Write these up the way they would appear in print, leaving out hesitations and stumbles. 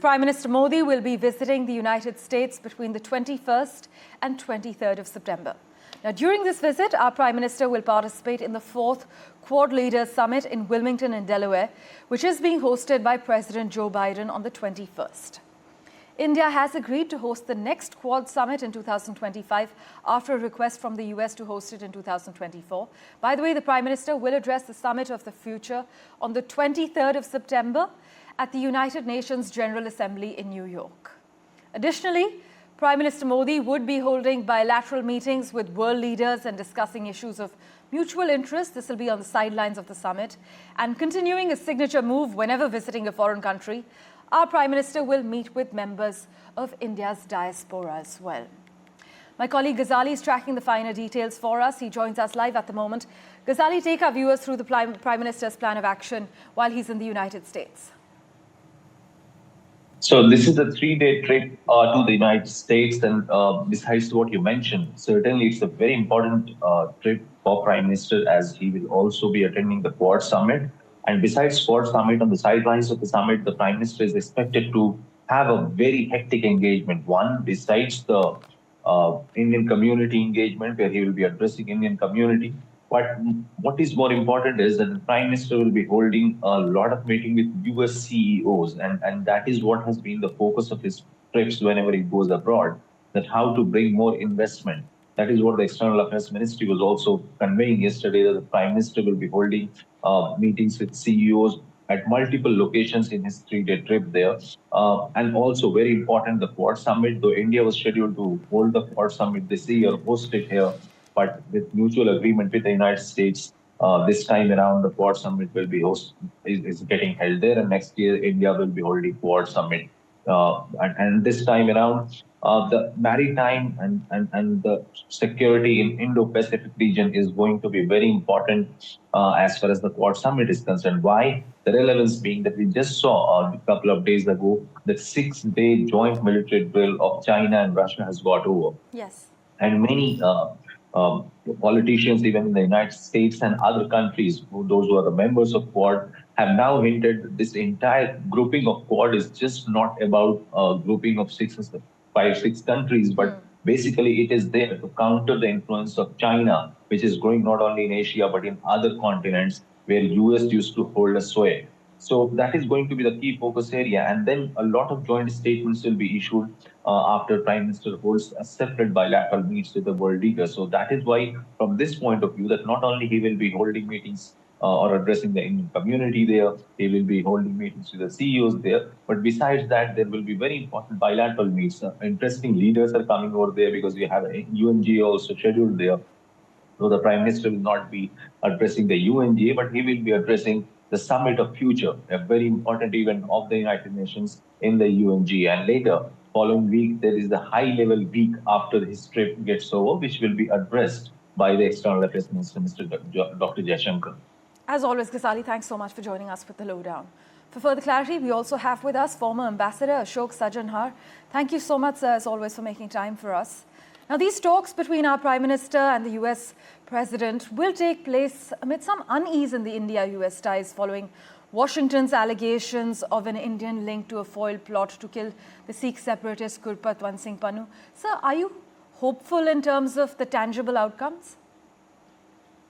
Prime Minister Modi will be visiting the United States between the 21st and 23rd of September. Now, during this visit, our Prime Minister will participate in the 4th Quad Leaders Summit in Wilmington in Delaware, which is being hosted by President Joe Biden on the 21st. India has agreed to host the next Quad Summit in 2025 after a request from the US to host it in 2024. By the way, the Prime Minister will address the Summit of the Future on the 23rd of September at the United Nations General Assembly in New York. Additionally, Prime Minister Modi would be holding bilateral meetings with world leaders and discussing issues of mutual interest. This will be on the sidelines of the summit. And continuing a signature move whenever visiting a foreign country, our Prime Minister will meet with members of India's diaspora as well. My colleague Ghazali is tracking the finer details for us. He joins us live at the moment. Ghazali, take our viewers through the Prime Minister's plan of action while he's in the United States. So this is a 3-day trip to the United States, and besides what you mentioned, certainly it's a very important trip for Prime Minister, as he will also be attending the Quad Summit. And besides Quad Summit, on the sidelines of the summit, the Prime Minister is expected to have a very hectic engagement. One, besides the Indian community engagement, where he will be addressing Indian community. But what is more important is that the Prime Minister will be holding a lot of meetings with US CEOs, and that is what has been the focus of his trips whenever he goes abroad, that how to bring more investment. That is what the External Affairs Ministry was also conveying yesterday, that the Prime Minister will be holding meetings with CEOs at multiple locations in his 3-day trip there. And also very important, the Quad Summit, though India was scheduled to hold the Quad Summit this year, host it here, but with mutual agreement with the United States, this time around the Quad Summit will be is getting held there, and next year India will be holding Quad Summit. And this time around, the maritime and the security in Indo-Pacific region is going to be very important as far as the Quad Summit is concerned. Why? The relevance being that we just saw a couple of days ago the 6-day joint military drill of China and Russia has got over. Yes. And many politicians, even in the United States and other countries, those who are the members of Quad, have now hinted that this entire grouping of Quad is just not about a grouping of 5-6 countries, but basically it is there to counter the influence of China, which is growing not only in Asia, but in other continents where US used to hold a sway. So that is going to be the key focus area. And then a lot of joint statements will be issued after Prime Minister holds a separate bilateral meets with the world leaders. So that is why, from this point of view, that not only he will be holding meetings or addressing the Indian community there, he will be holding meetings with the CEOs there. But besides that, there will be very important bilateral meets. Interesting leaders are coming over there because we have a UNGA also scheduled there. So the Prime Minister will not be addressing the UNGA, but he will be addressing the Summit of Future, a very important event of the United Nations in the UNGA. And later, following week, there is the high-level week after his trip gets over, which will be addressed by the External Affairs Minister, Dr. Jaishankar. As always, Ghazali, thanks so much for joining us with the lowdown. For further clarity, we also have with us former Ambassador Ashok Sajjanhar. Thank you so much, sir, as always, for making time for us. Now, these talks between our Prime Minister and the US President will take place amid some unease in the India-US ties following Washington's allegations of an Indian link to a foiled plot to kill the Sikh separatist Gurpatwant Singh Pannu. Sir, are you hopeful in terms of the tangible outcomes?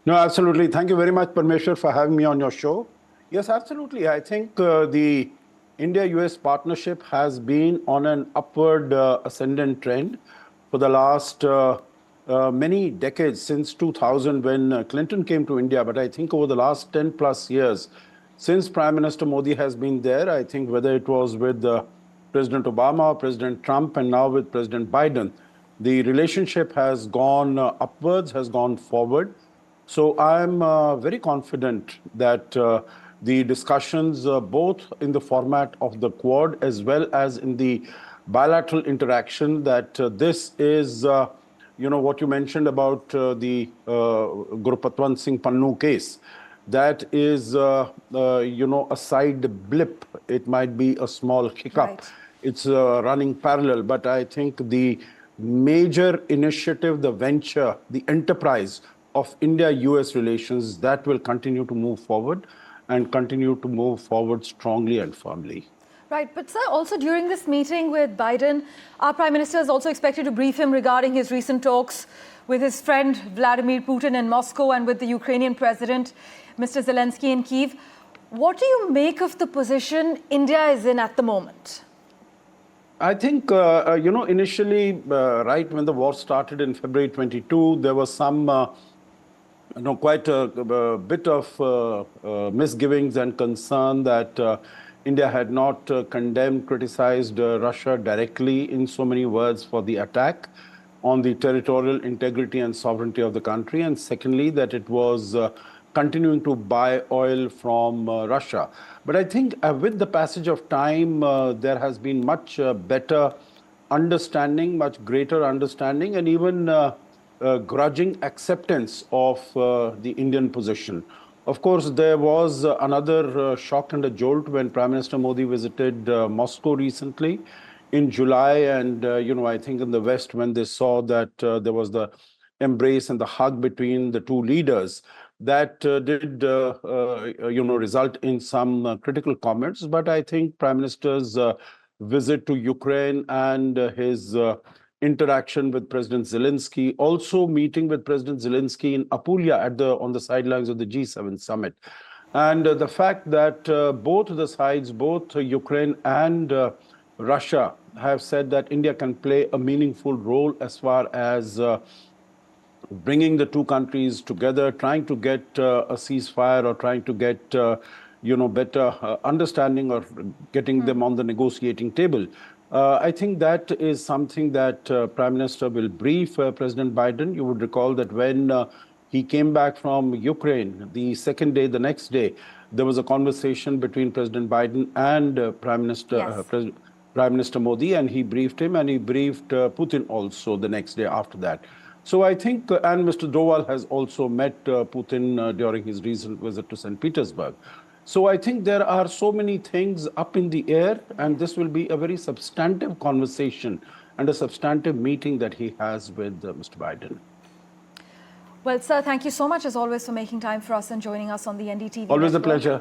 No, absolutely. Thank you very much, Parmeshwar, for having me on your show. Yes, absolutely. I think the India-US partnership has been on an upward ascendant trend for the last many decades, since 2000 when Clinton came to India. But I think over the last 10 plus years, since Prime Minister Modi has been there, I think whether it was with President Obama, President Trump, and now with President Biden, the relationship has gone upwards, has gone forward. So I'm very confident that the discussions, both in the format of the Quad as well as in the bilateral interaction, that this is, what you mentioned about the Gurpatwant Singh Pannu case. That is, a side blip. It might be a small hiccup. Right. It's running parallel, but I think the major initiative, the venture, the enterprise of India-US relations, that will continue to move forward and continue to move forward strongly and firmly. Right, but sir, also during this meeting with Biden, our Prime Minister is also expected to brief him regarding his recent talks with his friend Vladimir Putin in Moscow and with the Ukrainian President, Mr. Zelensky in Kyiv. What do you make of the position India is in at the moment? I think, initially, right when the war started in February 22, there was some, quite a bit of misgivings and concern that India had not condemned, criticized Russia directly in so many words for the attack on the territorial integrity and sovereignty of the country. And secondly, that it was continuing to buy oil from Russia. But I think with the passage of time, there has been much better understanding, much greater understanding, and even grudging acceptance of the Indian position. Of course, there was another shock and a jolt when Prime Minister Modi visited Moscow recently in July. And, I think in the West, when they saw that there was the embrace and the hug between the two leaders, that did, result in some critical comments. But I think Prime Minister's visit to Ukraine and his interaction with President Zelensky, also meeting with President Zelensky in Apulia on the sidelines of the G7 summit. And the fact that both the sides, both Ukraine and Russia, have said that India can play a meaningful role as far as bringing the two countries together, trying to get a ceasefire or trying to get, better understanding or getting them on the negotiating table. I think that is something that Prime Minister will brief President Biden. You would recall that when he came back from Ukraine, the second day, the next day, there was a conversation between President Biden and Prime Minister Modi, and he briefed him, and he briefed Putin also the next day after that. So I think, and Mr. Doval has also met Putin during his recent visit to St. Petersburg. So I think there are so many things up in the air, and this will be a very substantive conversation and a substantive meeting that he has with Mr. Biden. Well, sir, thank you so much as always for making time for us and joining us on the NDTV Always network. a pleasure.